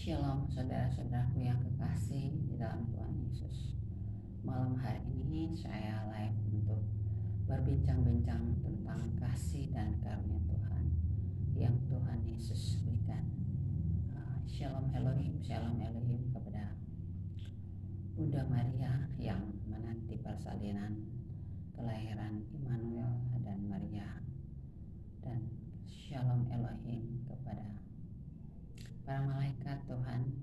Shalom saudara-saudaraku yang kekasih di dalam Tuhan Yesus. Malam hari ini saya live untuk berbincang-bincang tentang kasih dan karunia Tuhan yang Tuhan Yesus berikan. Shalom Elohim kepada Bunda Maria yang menanti persalinan kelahiran Immanuel dan Maria, dan Shalom Elohim kepada para malaikat Tuhan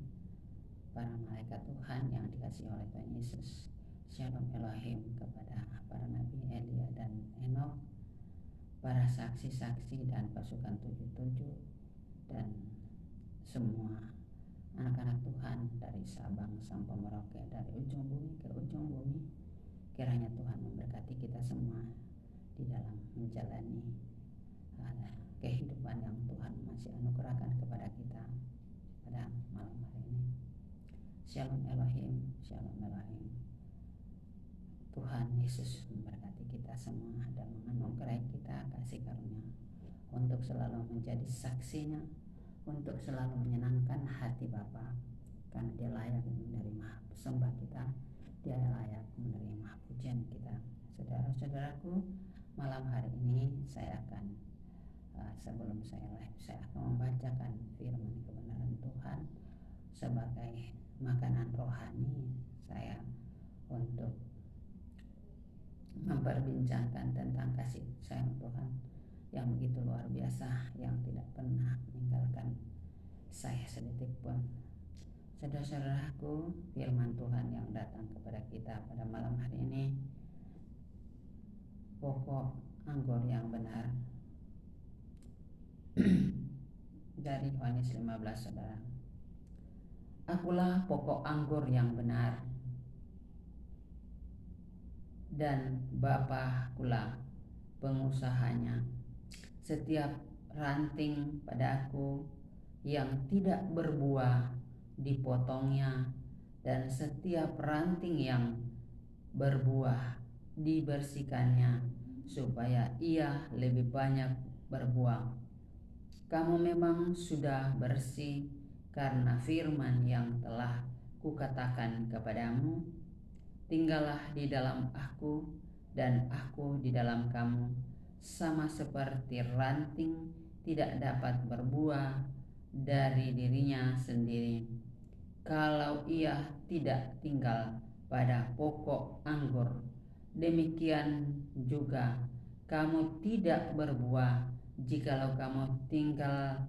yang dikasihi oleh Tuhan Yesus. Shalom Elohim kepada para nabi Elia dan Henokh, para saksi-saksi dan pasukan 77, dan semua anak-anak Tuhan dari Sabang sampai Merauke, dari ujung bumi ke ujung bumi. Kiranya Tuhan memberkati kita semua di dalam menjalani kehidupan yang Tuhan masih anugerahkan kepada kita pada malam hari ini. Shalom Elohim. Tuhan Yesus memberkati kita semua dan menganugerahi kita kasih karunia untuk selalu menjadi saksinya, untuk selalu menyenangkan hati Bapa, karena Dia layak menerima sembah kita, Dia layak menerima pujian kita. Saudara-saudaraku, malam hari ini saya akan sebelum saya live, saya akan membacakan firman kebenaran Tuhan sebagai makanan rohani saya untuk memperbincangkan tentang kasih sayang Tuhan yang begitu luar biasa, yang tidak pernah meninggalkan saya sedetik pun. Saudara-saudaraku, firman Tuhan yang datang kepada kita pada malam hari ini, pokok anggur yang benar, dari Yohanes 15, saudara. Akulah pokok anggur yang benar, dan Bapa pula pengusahanya. Setiap ranting pada aku yang tidak berbuah dipotongnya, dan setiap ranting yang berbuah dibersihkannya, supaya ia lebih banyak berbuah. Kamu memang sudah bersih karena firman yang telah kukatakan kepadamu. Tinggallah di dalam aku dan aku di dalam kamu, sama seperti ranting tidak dapat berbuah dari dirinya sendiri kalau ia tidak tinggal pada pokok anggur. Demikian juga kamu tidak berbuah jikalau kamu tinggal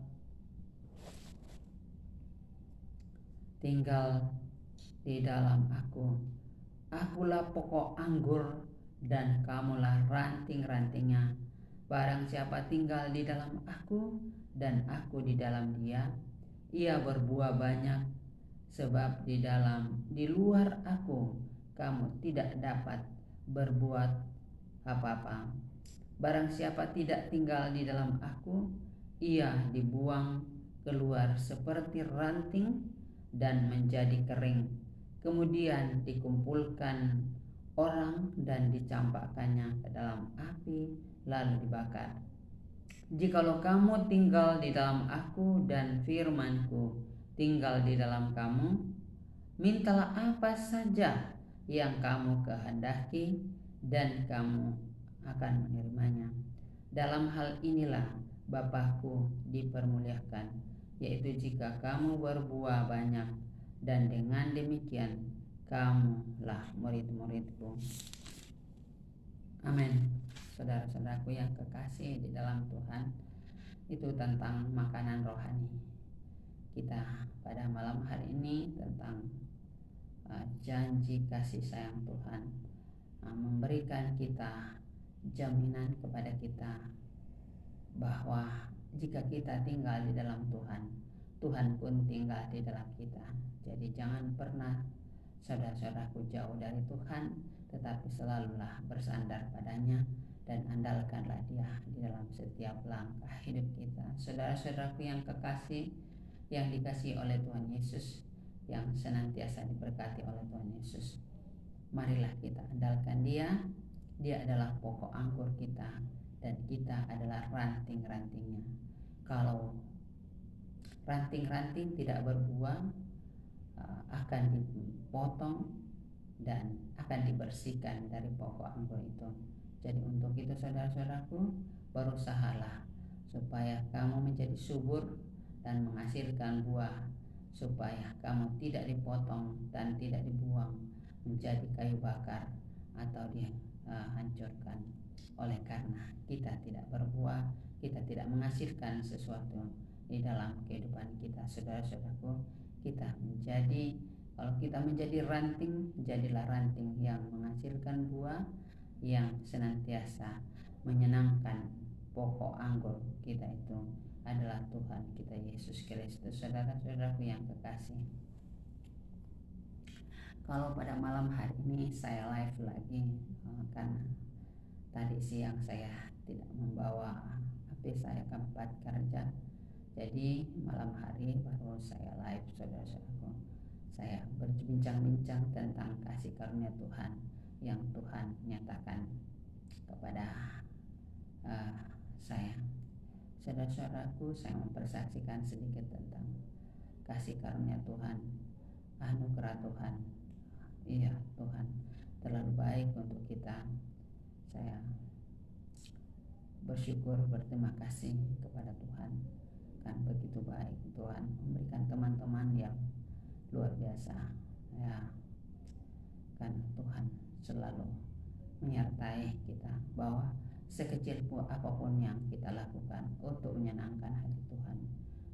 di dalam aku. Akulah pokok anggur dan kamulah ranting-rantingnya. Barang siapa tinggal di dalam aku dan aku di dalam dia, ia berbuah banyak, sebab di luar aku kamu tidak dapat berbuat apa-apa. Barang siapa tidak tinggal di dalam aku, ia dibuang keluar seperti ranting dan menjadi kering, kemudian dikumpulkan orang dan dicampakkannya ke dalam api lalu dibakar. Jikalau kamu tinggal di dalam aku dan firman-Ku tinggal di dalam kamu, mintalah apa saja yang kamu kehendaki dan kamu akan menerimanya. Dalam hal inilah Bapa-Ku dipermuliakan, yaitu jika kamu berbuah banyak, dan dengan demikian kamulah murid-murid-Ku. Amin. Saudara-saudaraku yang kekasih di dalam Tuhan, itu tentang makanan rohani kita pada malam hari ini, tentang janji kasih sayang Tuhan, memberikan kita jaminan kepada kita bahwa jika kita tinggal di dalam Tuhan, Tuhan pun tinggal di dalam kita. Jadi jangan pernah saudara-saudaraku jauh dari Tuhan, tetapi selalulah bersandar padanya dan andalkanlah Dia di dalam setiap langkah hidup kita. Saudara-saudaraku yang kekasih, yang dikasihi oleh Tuhan Yesus, yang senantiasa diberkati oleh Tuhan Yesus, marilah kita andalkan Dia. Dia adalah pokok anggur kita dan kita adalah ranting-rantingnya. Kalau ranting-ranting tidak berbuah akan dipotong dan akan dibersihkan dari pokok anggur itu. Jadi untuk itu saudara-saudaraku, berusahalah supaya kamu menjadi subur dan menghasilkan buah, supaya kamu tidak dipotong dan tidak dibuang menjadi kayu bakar atau dihancurkan oleh karena kita tidak berbuah, kita tidak menghasilkan sesuatu di dalam kehidupan kita. Saudara-saudaraku, kita menjadi, kalau kita menjadi ranting, jadilah ranting yang menghasilkan buah yang senantiasa menyenangkan. Pokok anggur kita itu adalah Tuhan kita Yesus Kristus. Saudara-saudaraku yang kekasih, kalau pada malam hari ini saya live lagi karena tadi siang saya tidak membawa HP saya ke tempat kerja, jadi malam hari baru saya live. Saudara-saudaraku, saya berbincang-bincang tentang kasih karunia Tuhan yang Tuhan nyatakan kepada saya. Saudara-saudaraku, saya mempersaksikan sedikit tentang kasih karunia Tuhan, anugerah Tuhan. Iya, Tuhan terlalu baik untuk kita. Saya bersyukur, berterima kasih kepada Tuhan, kan begitu baik Tuhan memberikan teman-teman yang luar biasa ya, kan Tuhan selalu menyertai kita, bahwa sekecil apapun yang kita lakukan untuk menyenangkan hati Tuhan,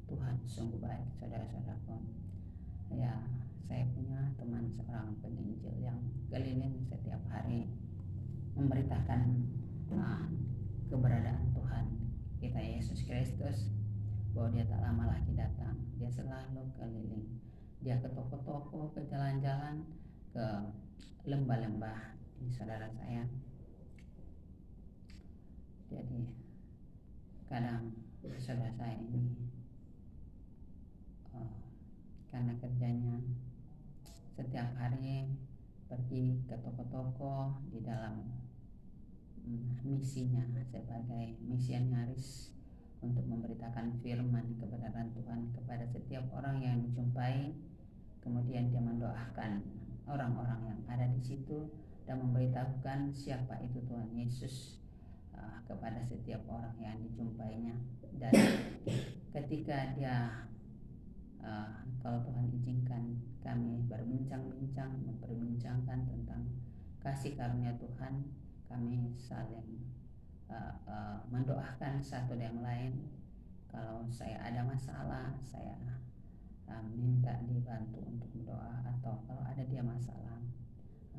Tuhan sungguh baik. Saudara-saudaraku ya, saya punya teman seorang penginjil yang keliling setiap hari memberitakan keberadaan Tuhan kita Yesus Kristus, bahwa dia tak lama lagi datang. Dia selalu keliling, dia ke toko-toko, ke jalan-jalan, ke lembah-lembah. Ini saudara saya, jadi kadang saudara saya ini karena kerjanya setiap hari pergi ke toko-toko di dalam misinya sebagai misionaris untuk memberitakan firman kebenaran Tuhan kepada setiap orang yang dijumpai. Kemudian dia mendoakan orang-orang yang ada di situ dan memberitahukan siapa itu Tuhan Yesus kepada setiap orang yang dijumpainya. Dan ketika dia kalau Tuhan izinkan kami berbincang-bincang, memperbincangkan tentang kasih karunia Tuhan, kami saling mendoakan satu yang lain. Kalau saya ada masalah, saya minta dibantu untuk berdoa, atau kalau ada dia masalah,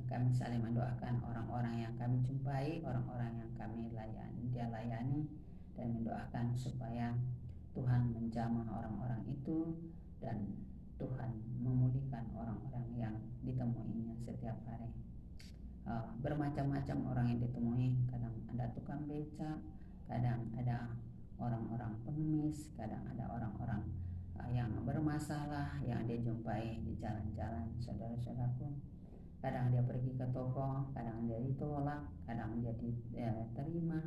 kami saling mendoakan orang-orang yang kami jumpai, orang-orang yang kami layani, dan mendoakan supaya Tuhan menjamah orang-orang itu dan Tuhan memulihkan orang-orang yang ditemuinya setiap hari. Bermacam-macam orang yang ditemui, kadang ada tukang beca, kadang ada orang-orang pengemis, kadang ada orang-orang yang bermasalah yang dia jumpai di jalan-jalan. Saudara-saudaraku, kadang dia pergi ke toko, kadang dia ditolak, kadang dia diterima.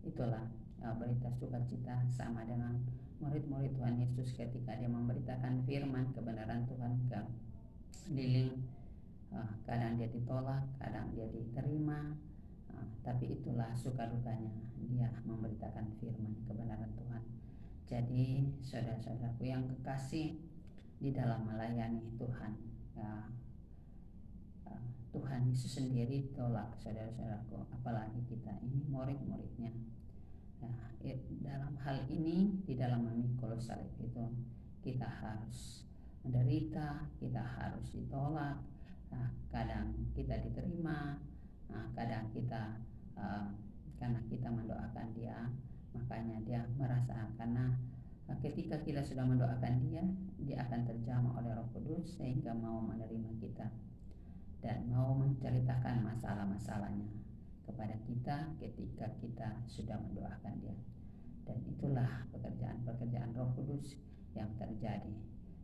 Itulah berita sukacita sama dengan murid-murid Tuhan Yesus ketika dia memberitakan firman kebenaran Tuhan ke keliling. Kadang dia ditolak, kadang dia diterima, tapi itulah suka dukanya dia memberitakan firman kebenaran Tuhan. Jadi saudara-saudaraku yang kekasih, di dalam melayani Tuhan, Tuhan Yesus sendiri tolak saudara-saudaraku, apalagi kita ini murid-muridnya. Dalam hal ini, di dalam memikul salib itu, kita harus menderita, kita harus ditolak. Kadang kita diterima, kadang kita karena kita mendoakan dia, makanya dia merasa, karena ketika kita sudah mendoakan dia, dia akan terjamah oleh Roh Kudus sehingga mau menerima kita dan mau menceritakan masalah-masalahnya kepada kita ketika kita sudah mendoakan dia. Dan itulah pekerjaan Roh Kudus yang terjadi.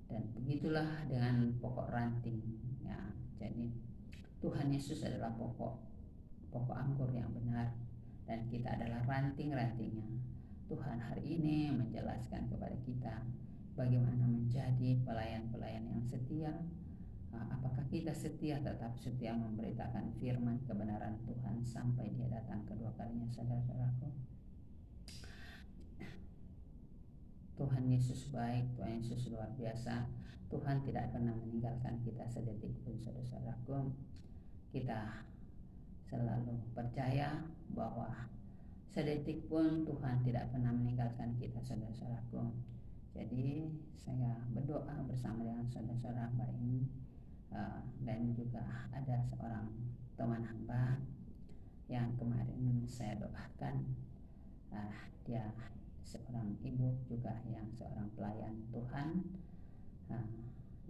Dan begitulah dengan pokok ranting ya. Jadi Tuhan Yesus adalah pokok anggur yang benar, dan kita adalah ranting-rantingnya. Tuhan hari ini menjelaskan kepada kita, bagaimana menjadi pelayan-pelayan yang setia. Apakah kita setia, tetap setia memberitakan firman kebenaran Tuhan sampai dia datang kedua kalinya, saudara-saudaraku. Tuhan Yesus baik, Tuhan Yesus luar biasa. Tuhan tidak pernah meninggalkan kita sedetik pun, saudara-saudaraku. Kita selalu percaya bahwa sedetik pun Tuhan tidak pernah meninggalkan kita, saudara-saudaraku. Jadi saya berdoa bersama dengan saudara-saudara hamba ini, dan juga ada seorang teman hamba yang kemarin saya doakan. Dia seorang ibu juga yang seorang pelayan Tuhan.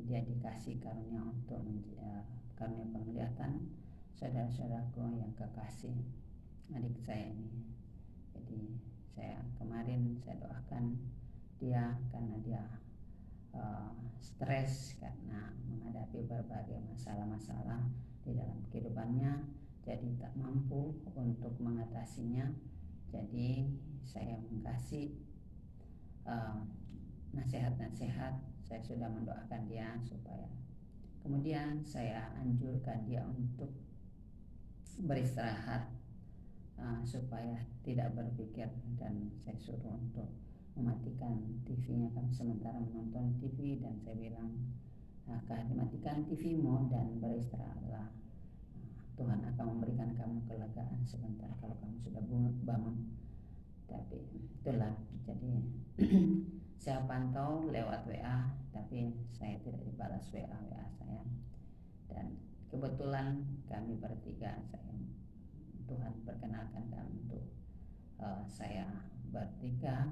Dia dikasih karunia untuk karunia penglihatan, saudara-saudaraku yang kekasih, adik saya ini. Jadi saya kemarin saya doakan dia karena dia stres karena menghadapi berbagai masalah-masalah di dalam kehidupannya, jadi tak mampu untuk mengatasinya. Jadi saya mengkasih nasihat-nasihat, saya sudah mendoakan dia supaya, kemudian saya anjurkan dia untuk beristirahat, supaya tidak berpikir, dan saya suruh untuk mematikan TV-nya. Kami sementara menonton TV dan saya bilang, matikan TV-mu dan beristirahatlah. Tuhan akan memberikan kamu kelegaan sebentar kalau kamu sudah bangun. Tapi itulah, jadi saya pantau lewat WA, tapi saya tidak dibalas WA saya. Dan kebetulan kami bertiga, Tuhan perkenalkan kami untuk saya bertiga.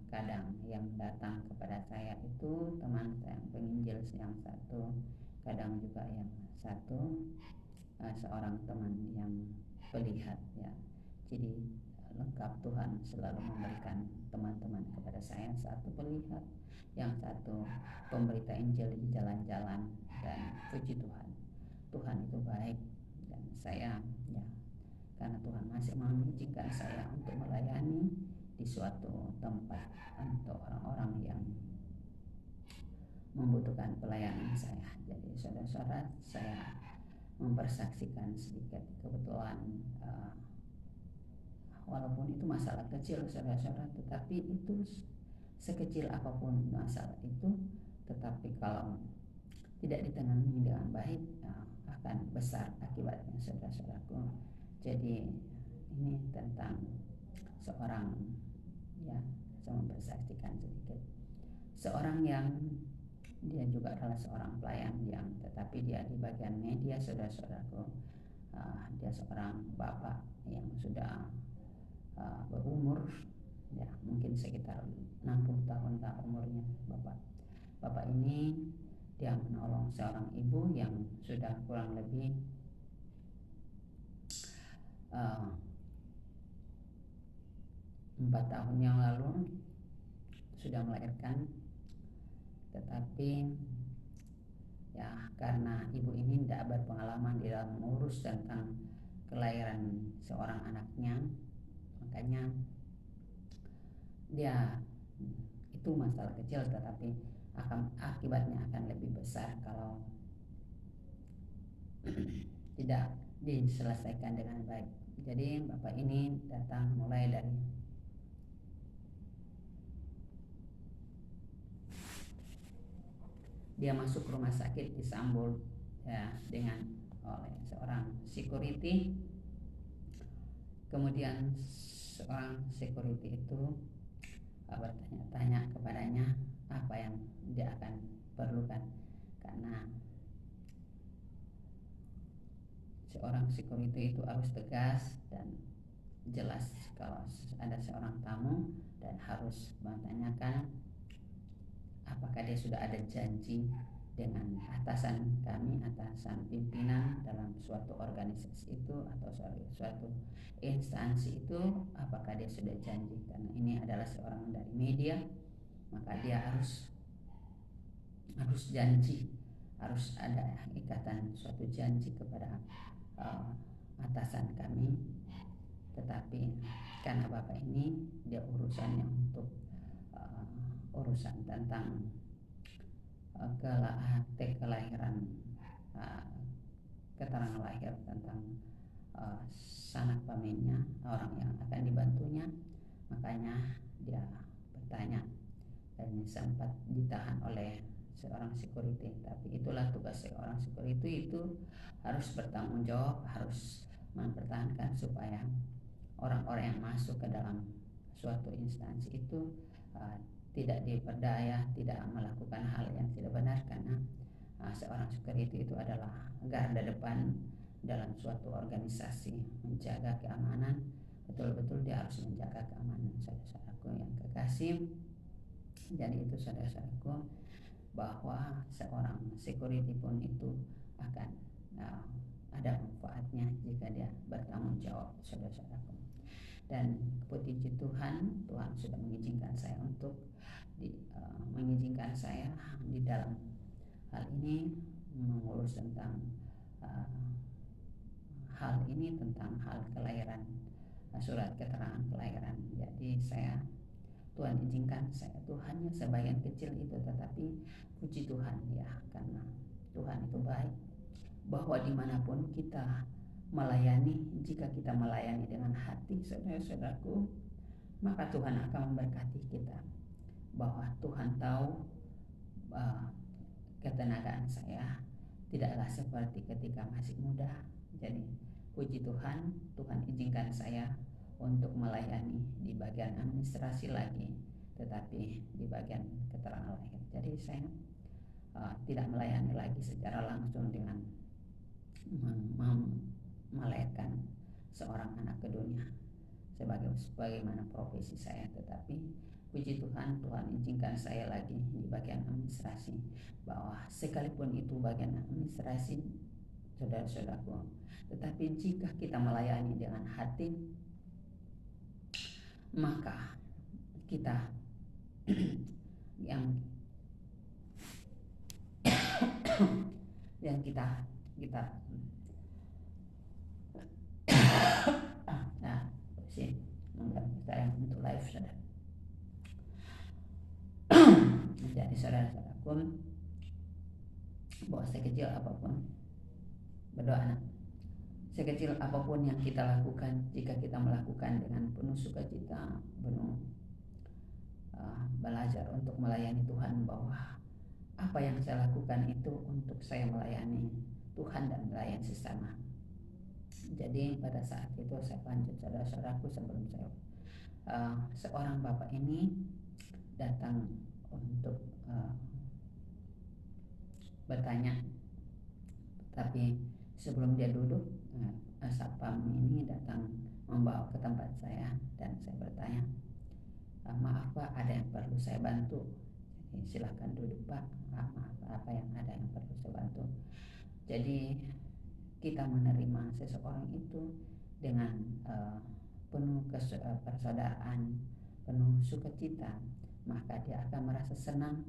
Kadang yang datang kepada saya itu teman saya yang penginjil yang satu, kadang juga yang satu seorang teman yang pelihat, ya. Jadi lengkap, Tuhan selalu memberikan teman-teman kepada saya, satu pelihat, yang satu pemberita Injil di jalan-jalan. Dan puji Tuhan, Tuhan itu baik, dan saya, ya, karena Tuhan masih mengizinkan saya untuk melayani di suatu tempat untuk orang-orang yang membutuhkan pelayanan saya. Jadi saudara-saudara, saya mempersaksikan sedikit. Kebetulan walaupun itu masalah kecil, saudara-saudara, tetapi itu sekecil apapun masalah itu, tetapi kalau tidak ditangani dengan baik, akan besar akibatnya, saudara-saudaraku. Jadi ini tentang seorang, ya, saya mempersaksikan sedikit, seorang yang dia juga adalah seorang pelayan yang, tetapi dia di bagian media, saudara-saudaraku. Dia seorang bapak yang sudah berumur, ya, mungkin sekitar 60 tahun lah umurnya. Bapak ini dia menolong seorang ibu yang sudah kurang lebih 4 tahun yang lalu sudah melahirkan. Tetapi ya, karena ibu ini tidak berpengalaman di dalam mengurus tentang kelahiran seorang anaknya, makanya dia, itu masalah kecil, tetapi akibatnya akan lebih besar kalau tidak diselesaikan dengan baik. Jadi bapak ini datang mulai dari dia masuk rumah sakit, disambut, ya, dengan oleh seorang security. Kemudian seorang security itu bertanya-tanya kepadanya apa yang dia akan perlukan, karena seorang security itu harus tegas dan jelas kalau ada seorang tamu, dan harus menanyakan apakah dia sudah ada janji dengan atasan kami, atasan pimpinan dalam suatu organisasi itu atau suatu instansi itu, apakah dia sudah janji. Karena ini adalah seorang dari media, maka dia harus janji, harus ada ikatan suatu janji kepada atasan kami. Tetapi karena bapak ini dia urusannya untuk urusan tentang kelahiran, keterangan lahir tentang sanak pamannya, orang yang akan dibantunya. Makanya dia bertanya, dan sempat ditahan oleh seorang security. Tapi itulah tugas seorang security, itu harus bertanggung jawab, harus mempertahankan supaya orang-orang yang masuk ke dalam suatu instansi itu tidak diperdaya, tidak melakukan hal yang tidak benar, karena seorang security itu adalah garda depan dalam suatu organisasi, menjaga keamanan. Betul-betul dia harus menjaga keamanan. Saudara-saudaraku yang kekasih, jadi itu saudara-saudaraku, bahwa seorang security pun itu akan ada manfaatnya jika dia bertanggung jawab, saudara-saudaraku. Dan puji Tuhan, Tuhan sudah mengizinkan saya untuk mengizinkan saya di dalam hal ini mengurus tentang hal ini, tentang hal kelahiran, surat keterangan kelahiran. Jadi Tuhan izinkan saya itu hanya sebagian kecil itu, tetapi puji Tuhan ya, karena Tuhan itu baik, bahwa dimanapun kita melayani, jika kita melayani dengan hati, saudara-saudaraku, maka Tuhan akan memberkati kita. Bahwa Tuhan tahu ketenagaan saya tidaklah seperti ketika masih muda. Jadi puji Tuhan, Tuhan izinkan saya untuk melayani di bagian administrasi lagi, tetapi di bagian keterangan lahir. Jadi saya tidak melayani lagi secara langsung dengan melahirkan seorang anak ke dunia sebagaimana profesi saya, tetapi puji Tuhan, Tuhan izinkan saya lagi di bagian administrasi. Bahwa sekalipun itu bagian administrasi, saudara-saudaraku, tetapi jika kita melayani dengan hati, maka kita yang kita saya untuk live, saudara. Jadi saudara-saudaraku, bahwa sekecil apapun, berdoa anak, sekecil apapun yang kita lakukan, jika kita melakukan dengan penuh sukacita, penuh belajar untuk melayani Tuhan, bahwa apa yang saya lakukan itu untuk saya melayani Tuhan dan melayani sesama. Jadi pada saat itu saya lanjut, saudara-saudaraku, sebelum saya seorang bapak ini datang untuk bertanya, tapi sebelum dia duduk, satpam ini datang membawa ke tempat saya, dan saya bertanya, maaf Pak, ada yang perlu saya bantu? Jadi silakan duduk Pak, maaf apa yang ada yang perlu saya bantu. Jadi kita menerima seseorang itu dengan penuh persaudaraan, penuh sukacita, maka dia akan merasa senang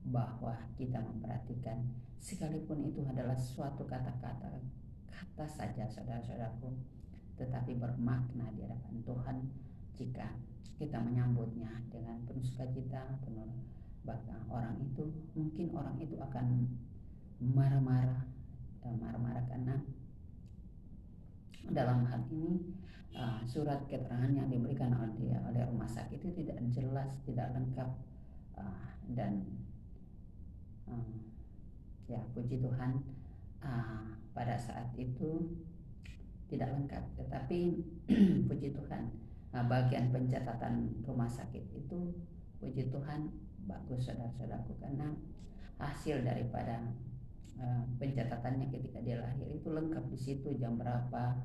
bahwa kita memperhatikan, sekalipun itu adalah suatu kata saja, saudara-saudaraku, tetapi bermakna di hadapan Tuhan jika kita menyambutnya dengan penuh sukacita, penuh. Bahkan orang itu akan marah-marah karena dalam hal ini surat keterangan yang diberikan oleh rumah sakit itu tidak jelas, tidak lengkap, dan ya puji Tuhan pada saat itu tidak lengkap, tetapi puji Tuhan bagian pencatatan rumah sakit itu puji Tuhan bagus, saudara-saudaraku, karena hasil daripada pencatatannya ketika dia lahir itu lengkap di situ, jam berapa,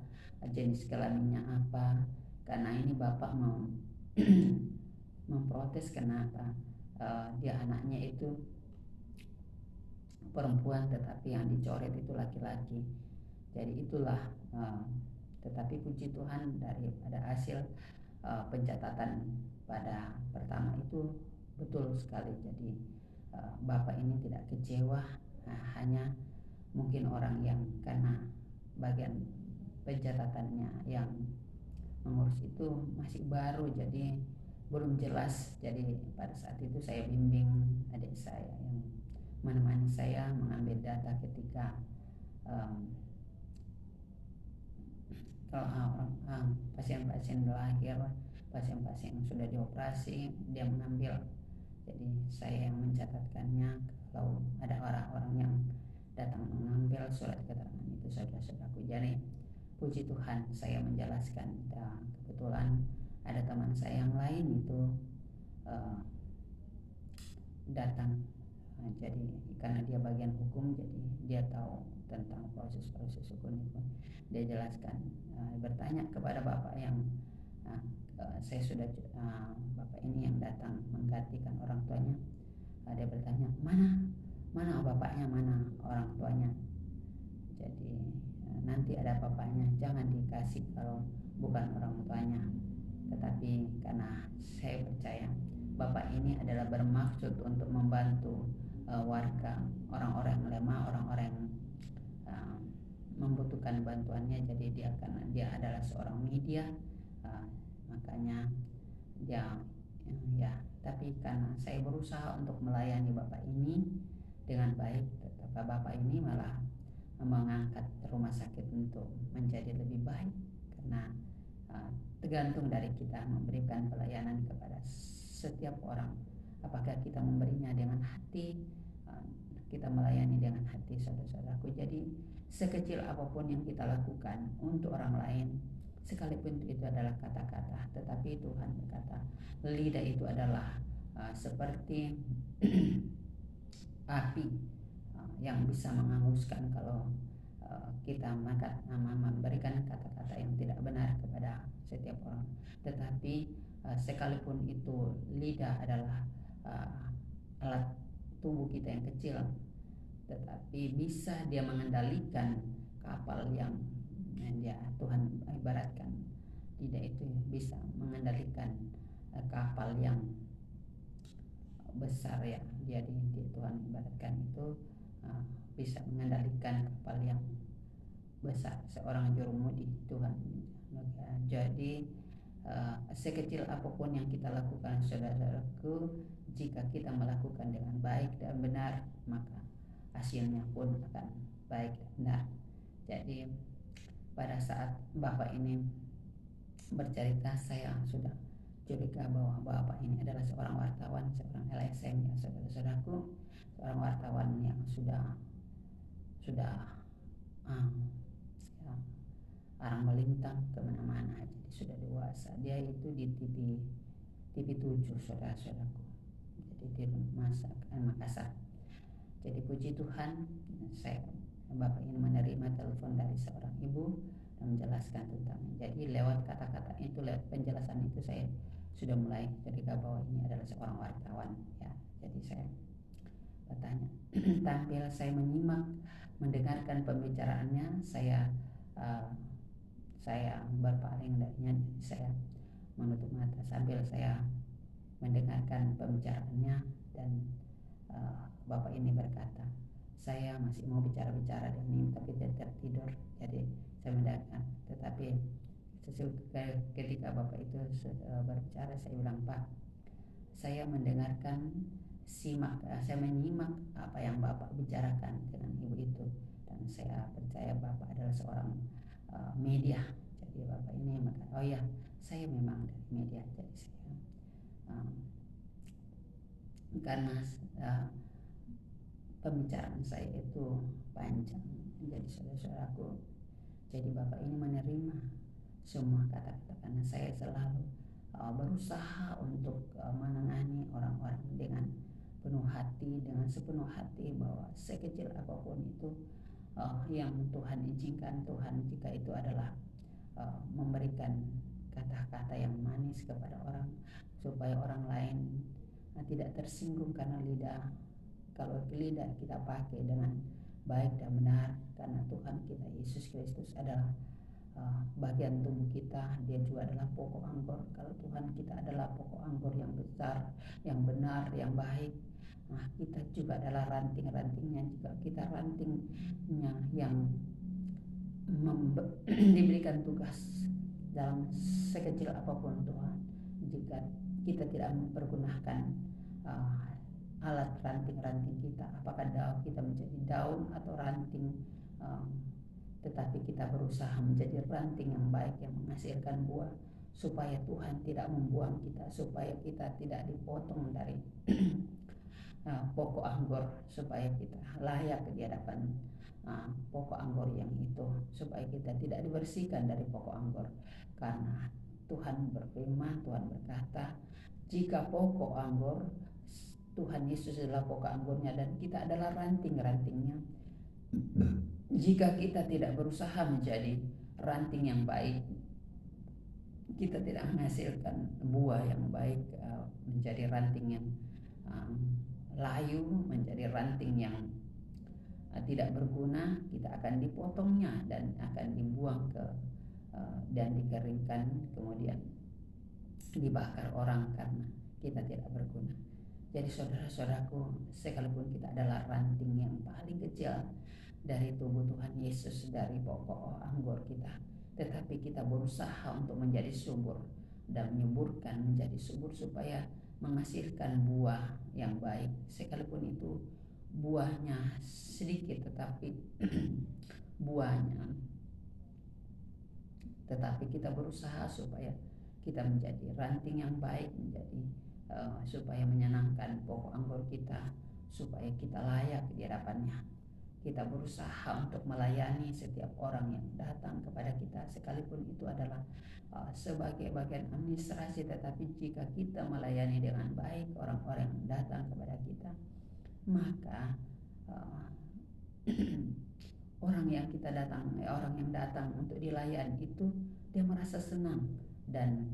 jenis kelaminnya apa. Karena ini bapak mau memprotes kenapa dia anaknya itu perempuan tetapi yang dicoret itu laki-laki. Jadi itulah tetapi puji Tuhan daripada hasil pencatatan pada pertama itu betul sekali. Jadi bapak ini tidak kecewa, hanya mungkin orang yang karena bagian pencatatannya yang mengurus itu masih baru, jadi belum jelas. Jadi pada saat itu saya bimbing adik saya yang menemani saya mengambil data ketika pasien-pasien lahir, pasien-pasien yang sudah dioperasi, dia mengambil. Jadi saya yang mencatatkannya. Kalau ada orang-orang yang datang mengambil surat keterangan itu, saudara-saudaraku. Jadi puji Tuhan saya menjelaskan, dan kebetulan ada teman saya yang lain itu datang. Jadi karena dia bagian hukum, jadi dia tahu tentang proses-proses hukum itu. Dia jelaskan, bertanya kepada bapak yang saya sudah bapak ini yang datang menggantikan orang tuanya. Dia bertanya, mana bapaknya, mana orang tuanya. Jadi nanti ada bapaknya, jangan dikasih kalau bukan orang tuanya. Tetapi karena saya percaya bapak ini adalah bermaksud untuk membantu warga, orang-orang yang lemah, orang-orang yang membutuhkan bantuannya. Jadi dia adalah seorang media, makanya dia tapi karena saya berusaha untuk melayani bapak ini dengan baik, tetapi bapak ini malah mengangkat rumah sakit untuk menjadi lebih baik. Karena tergantung dari kita memberikan pelayanan kepada setiap orang, apakah kita memberinya dengan hati, kita melayani dengan hati, saudara-saudaraku. Jadi sekecil apapun yang kita lakukan untuk orang lain, sekalipun itu adalah kata-kata, tetapi Tuhan berkata lidah itu adalah seperti api yang bisa menghanguskan kalau kita memberikan kata-kata yang tidak benar kepada setiap orang. Tetapi sekalipun itu lidah adalah alat tubuh kita yang kecil, tetapi bisa dia mengendalikan kapal yang Tuhan ibaratkan. Lidah itu bisa mengendalikan kapal yang besar ya. Jadi Tuhan ibaratkan itu bisa mengendalikan kapal yang besar, seorang jurumudi Tuhan. Jadi sekecil apapun yang kita lakukan, saudara-saudaraku, jika kita melakukan dengan baik dan benar, maka hasilnya pun akan baik dan benar. Jadi pada saat bapak ini bercerita, saya sudah curiga bahwa bapak ini adalah seorang wartawan, seorang LSM ya, saudara-saudaraku, seorang wartawan yang sudah arang melintang kemana-mana, jadi sudah dewasa. Dia itu di TV 7, saudara-saudaraku, jadi di Makassar. Jadi puji Tuhan, bapak ini menerima telepon dari seorang ibu dan menjelaskan tentangnya. Jadi lewat kata-kata itu, lewat penjelasan itu, saya sudah mulai curiga bahwa ini adalah seorang wartawan ya. Jadi saya bertanya, tampil saya mendengarkan pembicaraannya, saya berpaling darinya. Jadi saya menutup mata sambil saya mendengarkan pembicaraannya, dan bapak ini berkata, saya masih mau bicara-bicara dengan ini tapi tidak tertidur. Jadi saya mendengar, tetapi ketika bapak itu berbicara, saya bilang, Pak, saya mendengarkan, saya menyimak apa yang bapak bicarakan dengan ibu itu, dan saya percaya bapak adalah seorang media. Jadi bapak ini maka, oh ya, saya memang dari media. Jadi saya karena pembicaraan saya itu panjang, jadi saudara-saudaraku, jadi bapak ini menerima semua kata-kata, karena saya selalu berusaha untuk menangani orang-orang dengan penuh hati, dengan sepenuh hati, bahwa sekecil apapun itu yang Tuhan izinkan, Tuhan jika itu adalah memberikan kata-kata yang manis kepada orang, supaya orang lain tidak tersinggung karena lidah. Kalau lidah kita pakai dengan baik dan benar, karena Tuhan kita Yesus Kristus adalah bagian tubuh kita, dia juga adalah pokok anggur. Kalau Tuhan kita adalah pokok anggur yang besar, yang benar, yang baik, nah kita juga adalah ranting-rantingnya. Jika kita rantingnya yang diberikan tugas dalam sekecil apapun Tuhan, jika kita tidak mempergunakan alat ranting-ranting kita, apakah kita menjadi daun atau ranting, tetapi kita berusaha menjadi ranting yang baik yang menghasilkan buah, supaya Tuhan tidak membuang kita, supaya kita tidak dipotong dari pokok anggur, supaya kita layak di hadapan pokok anggur yang itu, supaya kita tidak dibersihkan dari pokok anggur. Karena Tuhan berfirman, Tuhan berkata, jika pokok anggur, Tuhan Yesus adalah pokok anggurnya dan kita adalah ranting-rantingnya. Jika kita tidak berusaha menjadi ranting yang baik, kita tidak menghasilkan buah yang baik, menjadi ranting yang layu, menjadi ranting yang tidak berguna, kita akan dipotongnya dan akan dibuang dan dikeringkan, kemudian dibakar orang karena kita tidak berguna. Jadi saudara-saudaraku, sekalipun kita adalah ranting yang paling kecil dari tubuh Tuhan Yesus, dari pokok anggur kita, tetapi kita berusaha untuk menjadi subur dan menyuburkan menjadi subur supaya menghasilkan buah yang baik, sekalipun itu buahnya sedikit, tetapi tetapi kita berusaha supaya kita menjadi ranting yang baik, menjadi supaya menyenangkan pokok anggur kita, supaya kita layak di hadapannya. Kita berusaha untuk melayani setiap orang yang datang kepada kita, sekalipun itu adalah sebagai bagian administrasi, tetapi jika kita melayani dengan baik orang-orang yang datang kepada kita, maka orang yang datang untuk dilayani itu dia merasa senang dan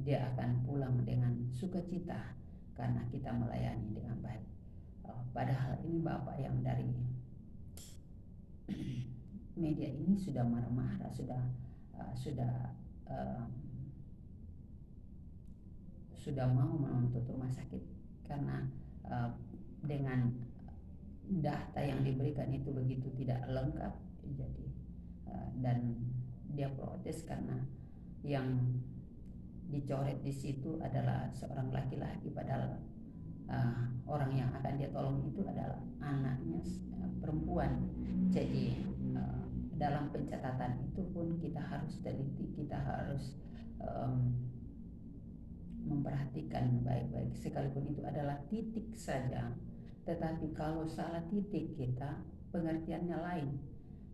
dia akan pulang dengan sukacita karena kita melayani dengan baik. Padahal ini Bapak yang dari media ini sudah marah-marah, sudah mau menuntut rumah sakit karena dengan data yang diberikan itu begitu tidak lengkap. Jadi dan dia protes karena yang dicoret di situ adalah seorang laki-laki, padahal orang yang akan dia tolong itu adalah anaknya perempuan. Jadi dalam pencatatan itu pun kita harus teliti, kita harus memperhatikan baik-baik, sekalipun itu adalah titik saja, tetapi kalau salah titik kita pengertiannya lain.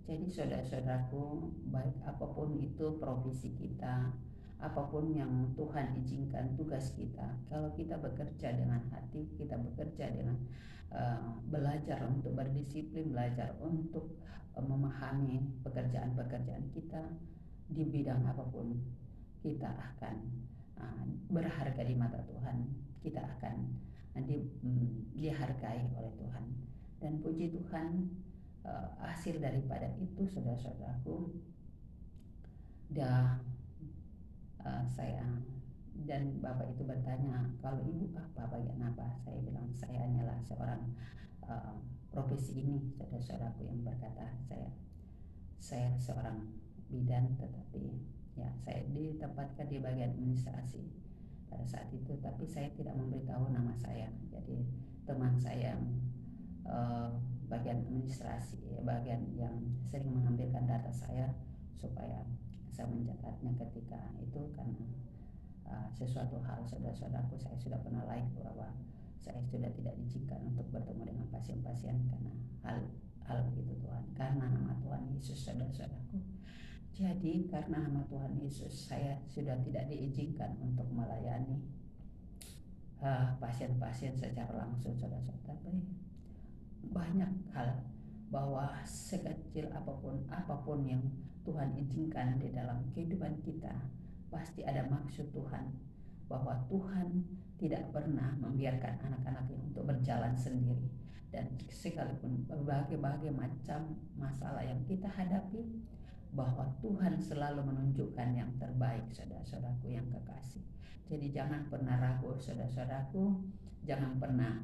Jadi saudara-saudaraku, baik apapun itu profesi kita, apapun yang Tuhan izinkan tugas kita, kalau kita bekerja dengan hati, kita bekerja dengan belajar untuk berdisiplin, belajar untuk memahami pekerjaan-pekerjaan kita di bidang apapun, kita akan berharga di mata Tuhan, kita akan dihargai oleh Tuhan. Dan puji Tuhan, hasil daripada itu saudara-saudaraku, saya dan Bapak itu bertanya, kalau Ibu apa, bagian apa? Saya bilang saya hanyalah seorang profesi ini, saudara-saudaraku yang berkata, saya seorang bidan, tetapi ya saya ditempatkan di bagian administrasi pada saat itu, tapi saya tidak memberitahu nama saya. Jadi teman saya yang bagian administrasi, bagian yang sering mengambilkan data saya supaya saya mencatatnya ketika itu, karena sesuatu hal saudara-saudaraku, saya sudah pernah live bahwa saya sudah tidak diizinkan untuk bertemu dengan pasien-pasien karena hal itu Tuhan, karena nama Tuhan Yesus, saudara-saudaraku. Jadi karena nama Tuhan Yesus saya sudah tidak diizinkan untuk melayani pasien-pasien secara langsung, saudara-saudara. Banyak hal bahwa sekecil apapun yang Tuhan izinkan di dalam kehidupan kita, pasti ada maksud Tuhan, bahwa Tuhan tidak pernah membiarkan anak-anaknya untuk berjalan sendiri. Dan sekalipun berbagai macam masalah yang kita hadapi, bahwa Tuhan selalu menunjukkan yang terbaik, saudara-saudaraku yang kekasih. Jadi jangan pernah ragu, saudara-saudaraku, jangan pernah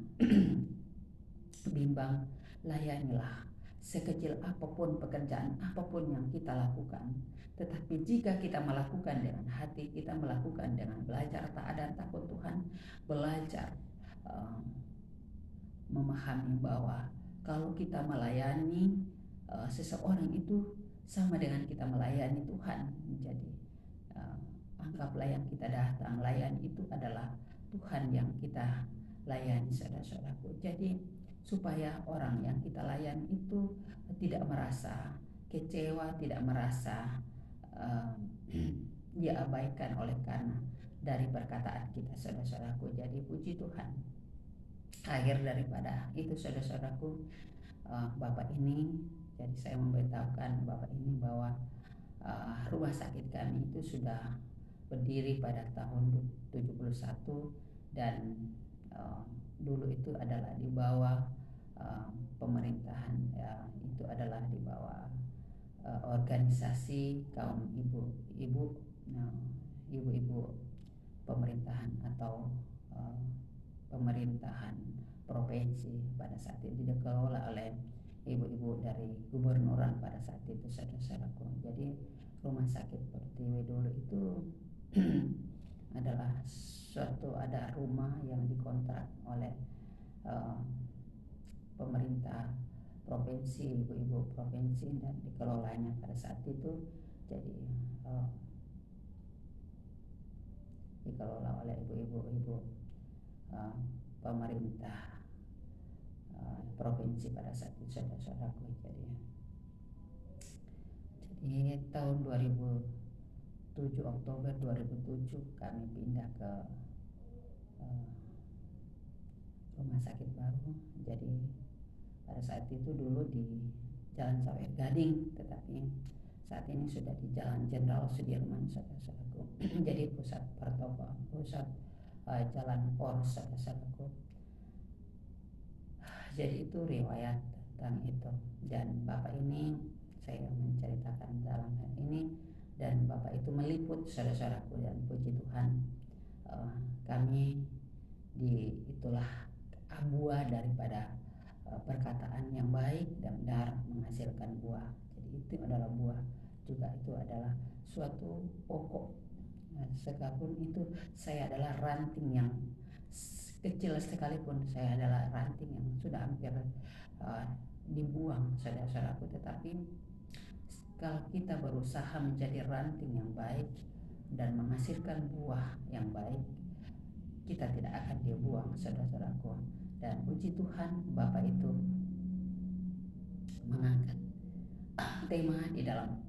bimbang, layanilah sekecil apapun pekerjaan apapun yang kita lakukan, Tetapi jika kita melakukan dengan hati, kita melakukan dengan belajar taat dan takut Tuhan, belajar uh, memahami bahwa kalau kita melayani seseorang itu sama dengan kita melayani Tuhan. Jadi anggaplah yang kita datang layani itu adalah Tuhan yang kita layani, saudara-saudaraku. Jadi supaya orang yang kita layani itu tidak merasa kecewa, tidak merasa diabaikan oleh karena dari perkataan kita, saudara-saudaraku. Jadi puji Tuhan. Akhir daripada itu, saudara-saudaraku, Bapak ini, jadi saya memberitahukan Bapak ini bahwa rumah sakit kami itu sudah berdiri pada tahun 71 dan dulu itu adalah di bawah pemerintahan, itu adalah di bawah organisasi kaum ibu-ibu pemerintahan atau pemerintahan provinsi pada saat itu dikelola oleh ibu-ibu dari gubernuran pada saat itu, saudara-saudaraku. Jadi rumah sakit Pertiwi dulu itu adalah ada rumah yang dikontrak oleh pemerintah provinsi, ibu-ibu provinsi, dan dikelolanya pada saat itu. Jadi dikelola oleh ibu-ibu pemerintah provinsi pada saat itu, saudara-saudaraku. Jadi tahun 2007, Oktober 2007 kami pindah ke rumah sakit baru. Jadi pada saat itu dulu di Jalan Sawer Gading, tetapi saat ini sudah di Jalan Jenderal Sudirman, saudara-saudaraku. Jadi pusat Jalan Poros, saudara-saudaraku. Jadi itu riwayat tentang itu, dan Bapak ini saya menceritakan dalam hal ini, dan Bapak itu meliput, saudara-saudaraku, dan puji Tuhan kami itulah buah daripada perkataan yang baik dan benar menghasilkan buah. Jadi itu adalah buah, juga itu adalah suatu pokok. Sekalipun itu saya adalah ranting yang kecil sekalipun, saya adalah ranting yang sudah hampir dibuang, saudara-saudaraku. Tetapi kalau kita berusaha menjadi ranting yang baik dan menghasilkan buah yang baik, kita tidak akan dibuang, saudara-saudaraku. Dan puji Tuhan, Bapak itu mengangkat tema di dalam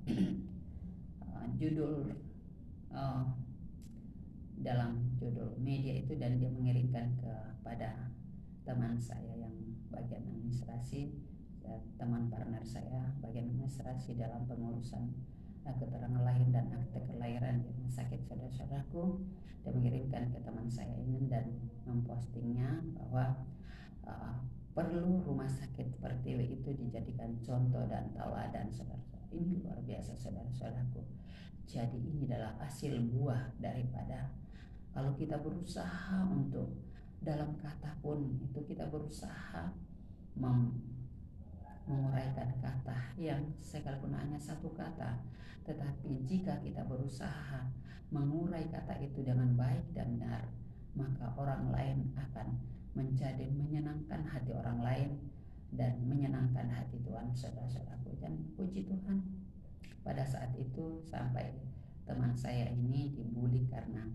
dalam judul media itu, dan dia mengirimkan kepada teman saya yang bagian administrasi, teman partner saya bagian administrasi dalam pengurusan keterangan lahir dan akte kelahiran di rumah sakit, saudara-saudaraku. Dia mengirimkan ke teman saya ini dan mempostingnya bahwa perlu rumah sakit Pertiwi itu dijadikan contoh dan tauladan, saudara-saudara. Ini luar biasa, saudara-saudaraku. Jadi ini adalah hasil buah daripada kalau kita berusaha untuk dalam kata pun itu kita berusaha menguraikan kata yang sekalipun hanya satu kata, tetapi jika kita berusaha mengurai kata itu dengan baik dan benar, maka orang lain akan menjadi menyenangkan hati orang lain dan menyenangkan hati Tuhan, saudara-saudaraku. Dan puji Tuhan, pada saat itu sampai teman saya ini dibully karena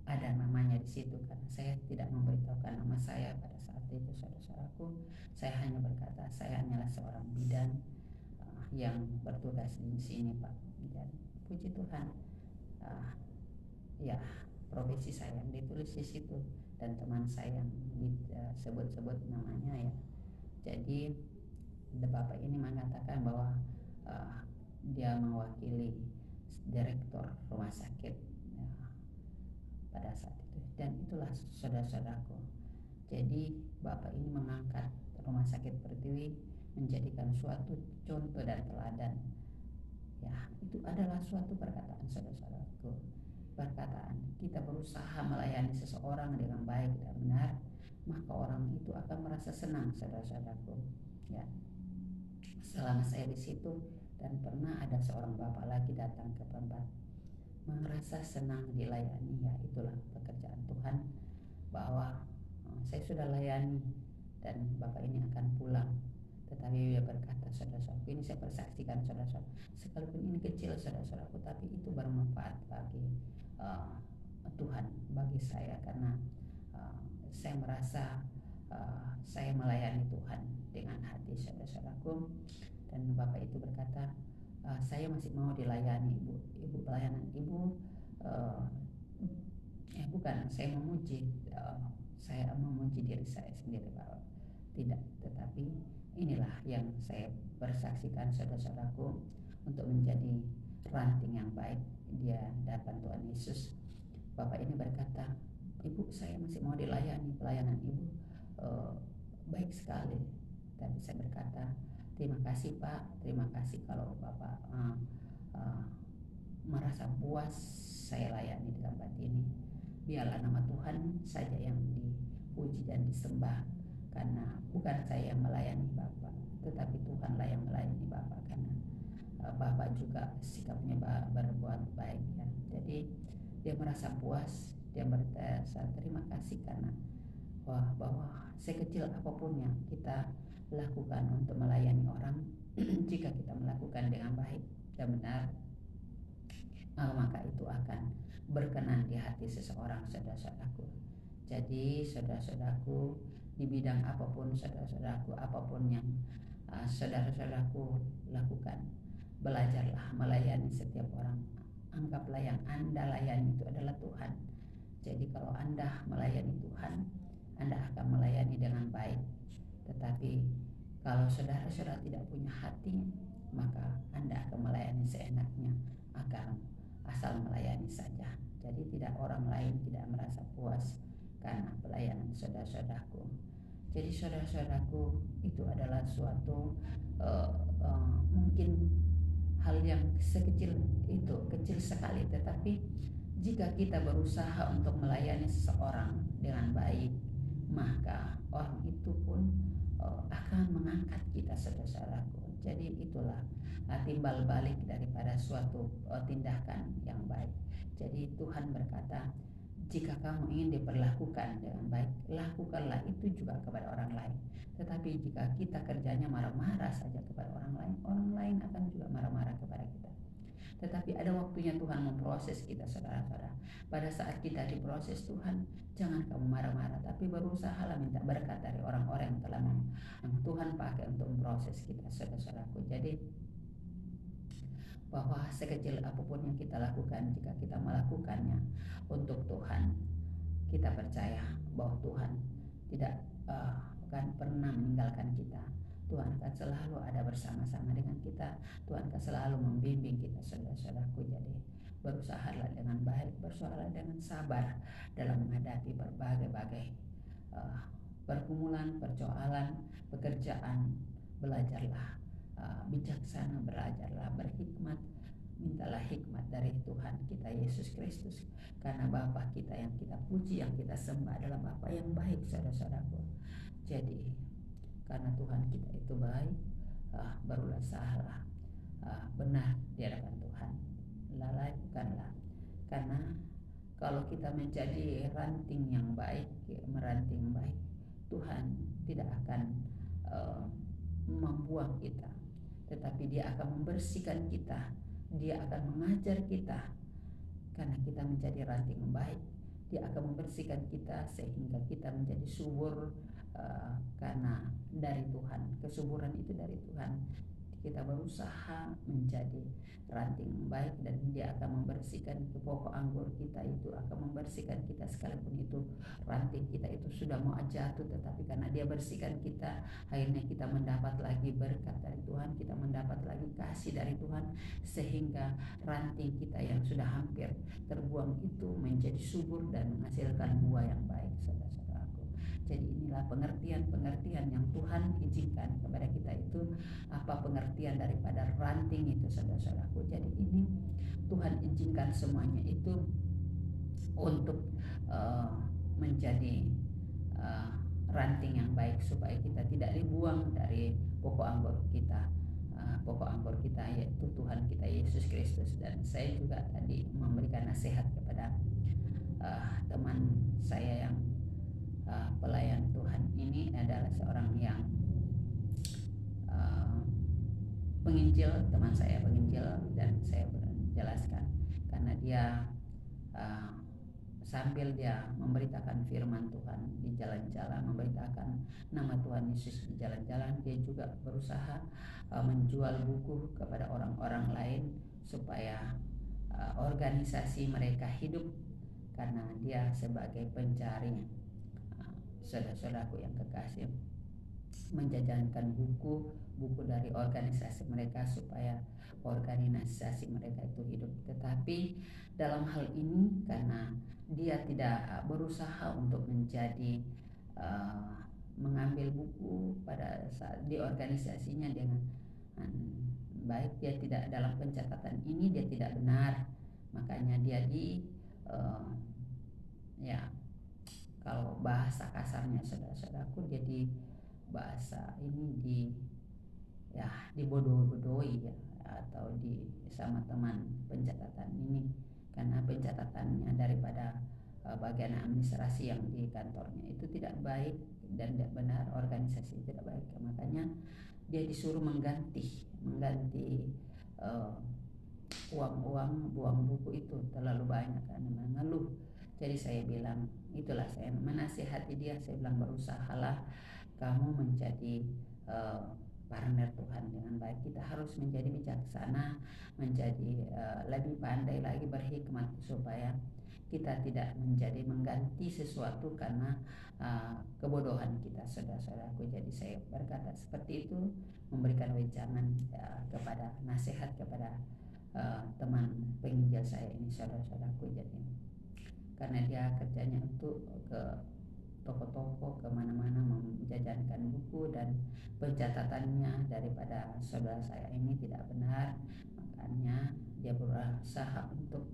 ada namanya di situ, karena saya tidak memberitahukan nama saya pada saat itu, saudara-saudaraku. Saya hanya berkata saya hanyalah seorang bidan yang bertugas di sini, Pak. Dan puji Tuhan, ya profesi saya yang ditulis di situ dan teman saya yang disebut-sebut namanya, ya. Jadi Bapak ini mengatakan bahwa dia mewakili direktur rumah sakit pada saat itu, dan itulah, saudara-saudaraku. Jadi Bapak ini mengangkat rumah sakit Pertiwi menjadikan suatu contoh dan teladan. Ya, itu adalah suatu perkataan, saudara-saudaraku. Perkataan kita berusaha melayani seseorang dengan baik dan benar, maka orang itu akan merasa senang, saudara-saudaraku. Ya, selama saya di situ, Dan pernah ada seorang bapak lagi datang ke tempat, merasa senang dilayani. Ya, itulah pekerjaan Tuhan, bahwa saya sudah layani dan bapak ini akan pulang. Tetapi dia berkata, saudara-saudaraku, ini saya persaksikan saudara-saudara, sekalipun ini kecil saudara-saudaraku, tapi itu bermanfaat bagi Tuhan, bagi saya, karena saya merasa saya melayani Tuhan dengan hati saudara-saudaraku. Dan bapak itu berkata, saya masih mau dilayani ibu pelayanan ibu, bukan saya memuji, saya memuji diri saya sendiri, bahwa tidak, tetapi inilah yang saya persaksikan saudara-saudaraku untuk menjadi ranting yang baik di hadapan Tuhan Yesus. Bapak ini berkata, ibu, saya masih mau dilayani, pelayanan ibu baik sekali. Tapi saya berkata, terima kasih Pak, terima kasih kalau Bapak merasa puas saya layani di tempat ini. Biarlah nama Tuhan saja yang dipuji dan disembah, karena bukan saya yang melayani Bapak, tetapi Tuhanlah yang melayani Bapak, karena Bapak juga sikapnya berbuat baik ya. Jadi dia merasa puas, dia merasa terima kasih karena bahwa sekecil apapun yang kita lakukan untuk melayani orang, jika kita melakukan dengan baik dan benar, maka itu akan berkenan di hati seseorang, saudara-saudaraku. Jadi saudara-saudaraku, di bidang apapun saudara-saudaraku, apapun yang saudara-saudaraku lakukan, belajarlah melayani setiap orang. Anggaplah yang Anda layani itu adalah Tuhan. Jadi kalau Anda melayani Tuhan, Anda akan melayani dengan baik. Tetapi kalau saudara-saudara tidak punya hati, maka Anda akan melayani seenaknya, akan asal melayani saja. Jadi tidak, orang lain tidak merasa puas karena pelayanan saudara-saudaraku. Jadi saudara-saudaraku, itu adalah suatu mungkin hal yang sekecil itu, kecil sekali, tetapi jika kita berusaha untuk melayani seseorang dengan baik, maka orang itu pun akan mengangkat kita, saudara-saudaraku. Jadi itulah timbal balik daripada suatu tindakan yang baik. Jadi Tuhan berkata, jika kamu ingin diperlakukan dengan baik, lakukanlah itu juga kepada orang lain. Tetapi jika kita kerjanya marah-marah saja kepada orang lain akan juga marah-marah kepada kita. Tetapi ada waktunya Tuhan memproses kita, saudara-saudara. Pada saat kita diproses Tuhan, jangan kamu marah-marah, tapi berusahalah minta berkat dari orang-orang yang telah yang Tuhan pakai untuk memproses kita, saudara-saudaraku. Jadi bahwa sekecil apapun yang kita lakukan, jika kita melakukannya untuk Tuhan, kita percaya bahwa Tuhan tidak akan pernah meninggalkan kita. Tuhan akan selalu ada bersama-sama dengan kita. Tuhan akan selalu membimbing kita, saudara-saudaraku. Jadi berusahalah dengan baik, berusahalah dengan sabar dalam menghadapi berbagai-bagai pergumulan, persoalan, pekerjaan. Belajarlah bijaksana, belajarlah berhikmat. Mintalah hikmat dari Tuhan kita Yesus Kristus, karena Bapa kita yang kita puji, yang kita sembah adalah Bapa yang baik, saudara-saudaraku. Jadi karena Tuhan kita itu baik, berusahalah benar di hadapan Tuhan. Lakukanlah, karena kalau kita menjadi ranting yang baik, meranting baik, Tuhan tidak akan membuang kita, tetapi Dia akan membersihkan kita, Dia akan mengajar kita. Karena kita menjadi ranting yang baik, Dia akan membersihkan kita sehingga kita menjadi subur, karena dari Tuhan. Kesuburan itu dari Tuhan. Kita berusaha menjadi ranting yang baik, dan Dia akan membersihkan pokok anggur kita, itu akan membersihkan kita, sekalipun itu ranting kita itu sudah mau jatuh, tetapi karena Dia bersihkan kita, akhirnya kita mendapat lagi berkat dari Tuhan, kita mendapat lagi kasih dari Tuhan, sehingga ranting kita yang sudah hampir terbuang itu menjadi subur dan menghasilkan buah yang baik, saudara-saudaraku. Jadi inilah pengertian yang Tuhan izinkan kepada kita itu. Apa pengertian daripada ranting itu, saudara-saudaraku? Jadi ini Tuhan izinkan semuanya itu untuk menjadi ranting yang baik, supaya kita tidak dibuang dari pokok anggur kita, pokok anggur kita, yaitu Tuhan kita Yesus Kristus. Dan saya juga tadi memberikan nasihat kepada teman saya yang pelayan Tuhan ini adalah seorang yang penginjil, teman saya penginjil, dan saya menjelaskan karena dia sambil dia memberitakan firman Tuhan di jalan-jalan, memberitakan nama Tuhan Yesus di jalan-jalan, dia juga berusaha menjual buku kepada orang-orang lain supaya organisasi mereka hidup, karena dia sebagai pencari. Saudara-saudaraku yang kekasih, menjajankan buku dari organisasi mereka supaya organisasi mereka itu hidup. Tetapi dalam hal ini, karena dia tidak berusaha untuk menjadi mengambil buku pada saat di organisasinya dengan baik, dia tidak dalam pencatatan ini, dia tidak benar, makanya dia kalau bahasa kasarnya saudara-saudaraku, jadi bahasa ini dibodoh-bodohi atau sama teman pencatatan ini, karena pencatatannya daripada bagian administrasi yang di kantornya itu tidak baik dan tidak benar, organisasi tidak baik. Makanya dia disuruh mengganti uang buang buku itu terlalu banyak karena mengeluh. Jadi saya bilang, itulah saya menasihati dia, saya bilang berusahalah kamu menjadi partner Tuhan dengan baik. Kita harus menjadi bijaksana, menjadi lebih pandai lagi, berhikmat, supaya kita tidak menjadi mengganti sesuatu karena kebodohan kita, saudara-saudaraku. Jadi saya berkata seperti itu, memberikan wejangan kepada nasihat kepada teman penginjil saya ini, saudara-saudaraku. Jadi karena dia kerjanya untuk ke toko-toko, kemana-mana menjajankan buku, dan pencatatannya daripada saudara saya ini tidak benar, makanya dia berusaha untuk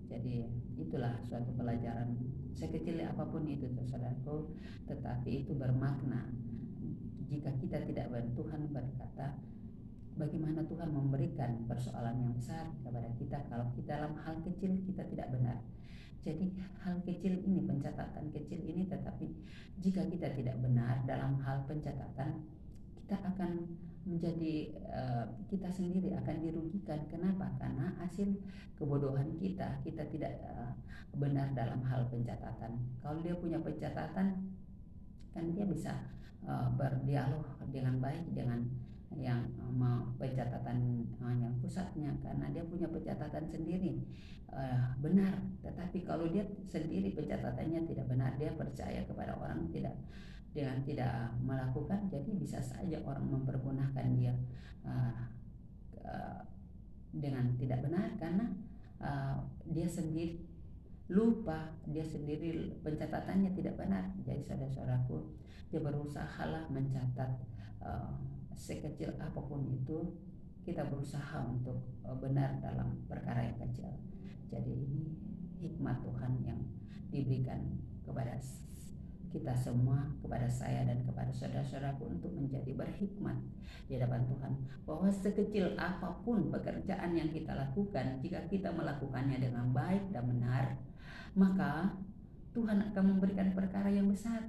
jadi itulah suatu pelajaran sekecil apapun itu, saudaraku, tetapi itu bermakna. Jika kita tidak Tuhan berkata, bagaimana Tuhan memberikan persoalan yang besar kepada kita kalau kita dalam hal kecil kita tidak benar. Jadi hal kecil ini, pencatatan kecil ini, tetapi jika kita tidak benar dalam hal pencatatan, kita akan menjadi kita sendiri akan dirugikan. Kenapa? Karena hasil kebodohan kita tidak benar dalam hal pencatatan. Kalau dia punya pencatatan, kan dia bisa berdialog dengan baik dengan yang pencatatan yang pusatnya, karena dia punya pencatatan sendiri benar. Tetapi kalau dia sendiri pencatatannya tidak benar, dia percaya kepada orang dengan tidak melakukan, jadi bisa saja orang mempergunakan dia dengan tidak benar, karena dia sendiri lupa, dia sendiri pencatatannya tidak benar. Jadi saudara-saudaraku, dia berusahalah mencatat sekecil apapun itu, kita berusaha untuk benar dalam perkara yang kecil. Jadi ini hikmat Tuhan yang diberikan kepada kita semua, kepada saya dan kepada saudara-saudaraku, untuk menjadi berhikmat di hadapan Tuhan, bahwa sekecil apapun pekerjaan yang kita lakukan, jika kita melakukannya dengan baik dan benar, maka Tuhan akan memberikan perkara yang besar.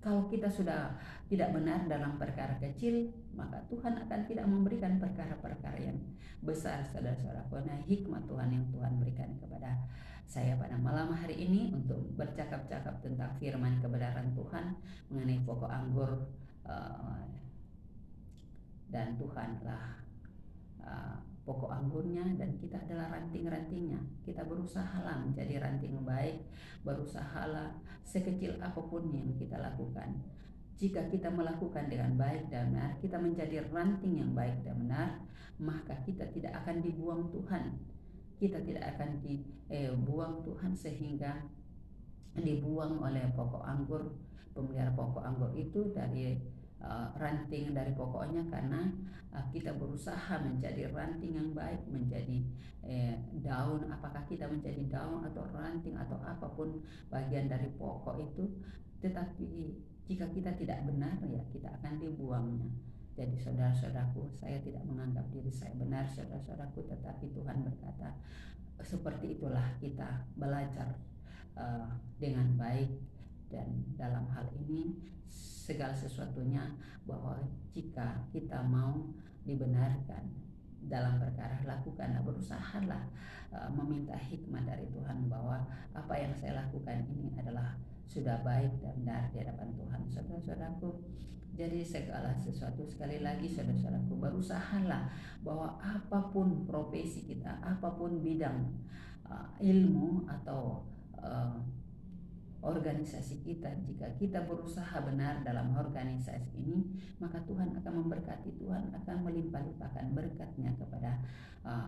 Kalau kita sudah tidak benar dalam perkara kecil, maka Tuhan akan tidak memberikan perkara-perkara yang besar, saudara-saudaraku. Nah, hikmat Tuhan yang Tuhan berikan kepada saya pada malam hari ini untuk bercakap-cakap tentang firman kebenaran Tuhan mengenai pokok anggur, dan Tuhanlah pokok anggurnya dan kita adalah ranting-rantingnya. Kita berusahalah menjadi ranting baik, berusahalah sekecil apapun yang kita lakukan. Jika kita melakukan dengan baik dan benar, kita menjadi ranting yang baik dan benar, maka kita tidak akan dibuang Tuhan. Kita tidak akan dibuang Tuhan sehingga dibuang oleh pokok anggur. Pemelihara pokok anggur itu dari ranting dari pokoknya, karena kita berusaha menjadi ranting yang baik, menjadi daun. Apakah kita menjadi daun atau ranting atau apapun bagian dari pokok itu, tetapi jika kita tidak benar, ya kita akan dibuangnya. Jadi saudara-saudaraku, saya tidak menganggap diri saya benar, saudara-saudaraku, tetapi Tuhan berkata, seperti itulah kita belajar dengan baik. Dan dalam hal ini segala sesuatunya, bahwa jika kita mau dibenarkan dalam perkara, lakukanlah, berusahalah meminta hikmat dari Tuhan, bahwa apa yang saya lakukan ini adalah sudah baik dan benar di hadapan Tuhan. Saudara-saudaraku, jadi segala sesuatu, sekali lagi saudara-saudaraku, berusahalah bahwa apapun profesi kita, apapun bidang ilmu atau organisasi kita, jika kita berusaha benar dalam organisasi ini, maka Tuhan akan memberkati, Tuhan akan melimpah-limpahkan berkatnya kepada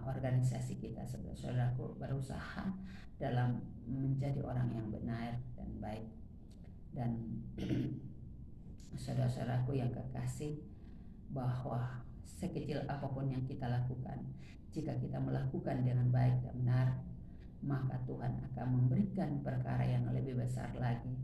organisasi kita. Saudara-saudaraku, berusaha dalam menjadi orang yang benar dan baik. Dan saudara-saudaraku yang kekasih, bahwa sekecil apapun yang kita lakukan, jika kita melakukan dengan baik dan benar, maka Tuhan akan memberikan perkara yang lebih besar lagi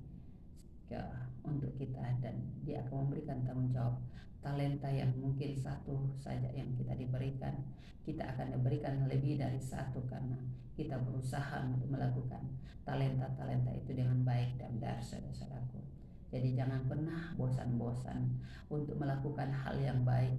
untuk kita, dan Dia akan memberikan tanggung jawab. Talenta yang mungkin satu saja yang kita diberikan, kita akan diberikan lebih dari satu, karena kita berusaha untuk melakukan talenta-talenta itu dengan baik dan benar, saudara-saudaraku. Jadi jangan pernah bosan-bosan untuk melakukan hal yang baik,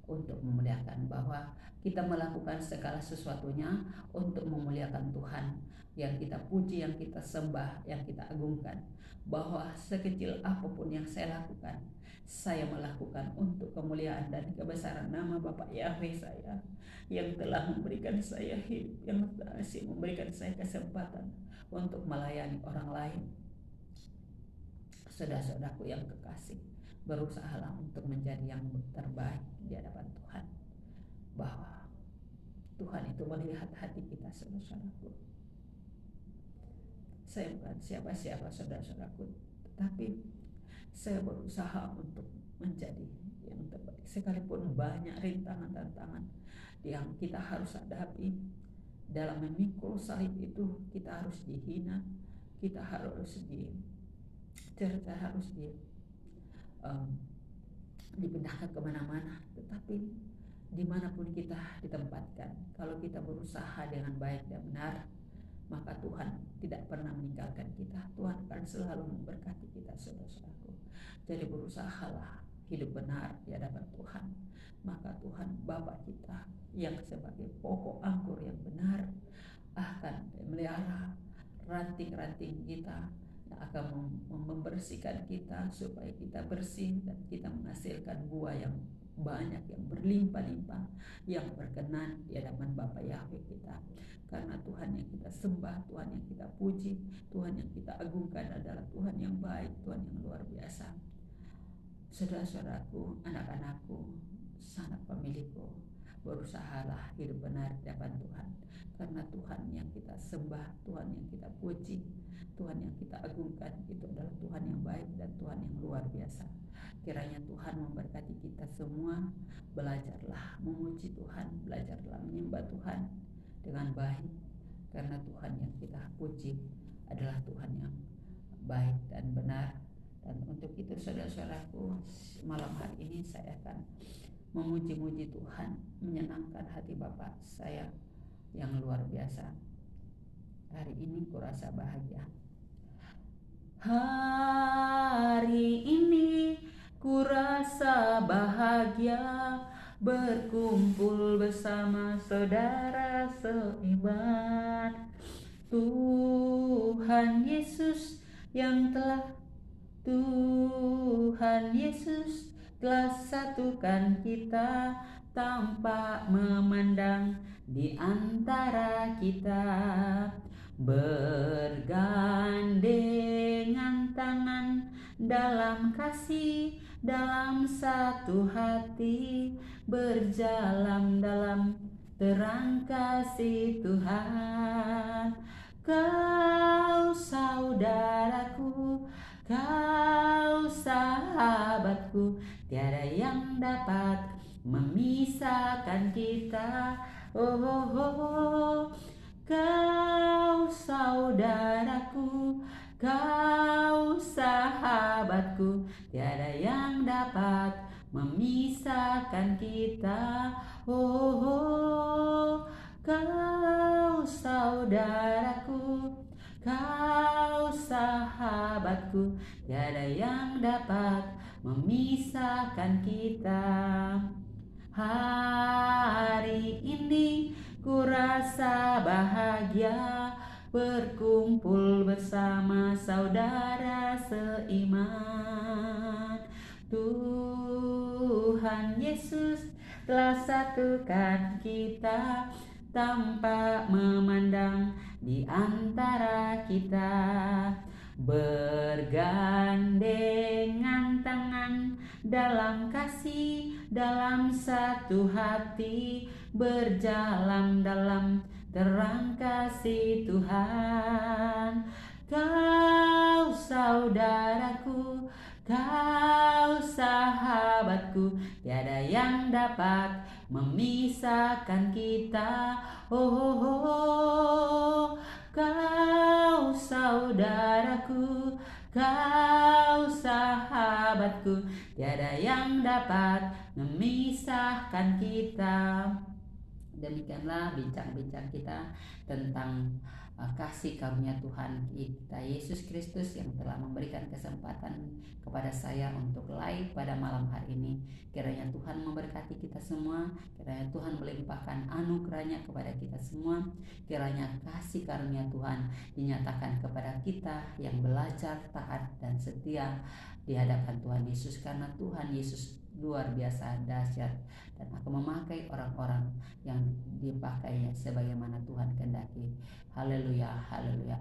untuk memuliakan, bahwa kita melakukan segala sesuatunya untuk memuliakan Tuhan, yang kita puji, yang kita sembah, yang kita agungkan, bahwa sekecil apapun yang saya lakukan, saya melakukan untuk kemuliaan dan kebesaran nama Bapa Yahweh saya, yang telah memberikan saya hidup, yang masih memberikan saya kesempatan untuk melayani orang lain. Saudara-saudaraku yang kekasih, berusahalah untuk menjadi yang terbaik di hadapan Tuhan, bahwa Tuhan itu melihat hati kita, saudara-saudaraku. Saya bukan siapa-siapa, saudara-saudaraku, tetapi saya berusaha untuk menjadi yang terbaik, sekalipun banyak rintangan-tantangan yang kita harus hadapi. Dalam memikul salib itu, kita harus dihina, kita harus dicerca, harus dipindahkan kemana-mana, tetapi dimanapun kita ditempatkan, kalau kita berusaha dengan baik dan benar, maka Tuhan tidak pernah meninggalkan kita. Tuhan akan selalu memberkati kita, saudara-saudaraku. Jadi berusahalah hidup benar di hadapan Tuhan, maka Tuhan Bapa kita yang sebagai pokok anggur yang benar akan memelihara ranting-ranting kita, yang akan membersihkan kita supaya kita bersih dan kita menghasilkan buah yang banyak, yang berlimpah-limpah, yang berkenan di hadapan Bapa Yahweh kita. Karena Tuhan yang kita sembah, Tuhan yang kita puji, Tuhan yang kita agungkan adalah Tuhan yang baik, Tuhan yang luar biasa. Saudara-saudaraku, anak-anakku, sanak pemilikku, berusahalah hidup benar di hadapan Tuhan, karena Tuhan yang kita sembah, Tuhan yang kita puji, Tuhan yang kita agungkan itu adalah Tuhan yang baik dan Tuhan yang luar biasa. Kiranya Tuhan memberkati kita semua. Belajarlah memuji Tuhan, belajarlah menyembah Tuhan dengan baik, karena Tuhan yang kita puji adalah Tuhan yang baik dan benar. Dan untuk itu, saudara-saudaraku, malam hari ini saya akan memuji-muji Tuhan, menyenangkan hati Bapa saya yang luar biasa. Hari ini kurasa bahagia. Hari ini kurasa bahagia, berkumpul bersama saudara seiman. Tuhan Yesus telah satukan kita tanpa memandang di antara kita, bergandengan tangan dalam kasih, dalam satu hati, berjalan dalam terang kasih Tuhan. Kau saudaraku, kau sahabatku, tiada yang dapat memisahkan kita. Oh, oh, oh. Kau saudaraku, kau sahabatku, tiada yang dapat memisahkan kita. Oh, oh, kau saudaraku, kau sahabatku, tiada yang dapat memisahkan kita. Hari ini ku rasa bahagia berkumpul bersama saudara seiman. Tuhan Yesus telah satukan kita tanpa memandang di antara kita, bergandengan tangan dalam kasih, dalam satu hati, berjalan dalam terang kasih Tuhan. Kau saudaraku, kau sahabatku, tiada yang dapat memisahkan kita. Oh, oh, oh, kau saudaraku, kau sahabatku, tiada yang dapat memisahkan kita. Demikianlah bincang-bincang kita tentang kasih karunia Tuhan kita Yesus Kristus yang telah memberikan kesempatan kepada saya untuk live pada malam hari ini. Kiranya Tuhan memberkati kita semua, kiranya Tuhan melimpahkan anugerahnya kepada kita semua, kiranya kasih karunia Tuhan dinyatakan kepada kita yang belajar taat dan setia di hadapan Tuhan Yesus, karena Tuhan Yesus luar biasa dahsyat dan akan memakai orang-orang yang dipakainya sebagaimana Tuhan kehendaki. Haleluya, haleluya.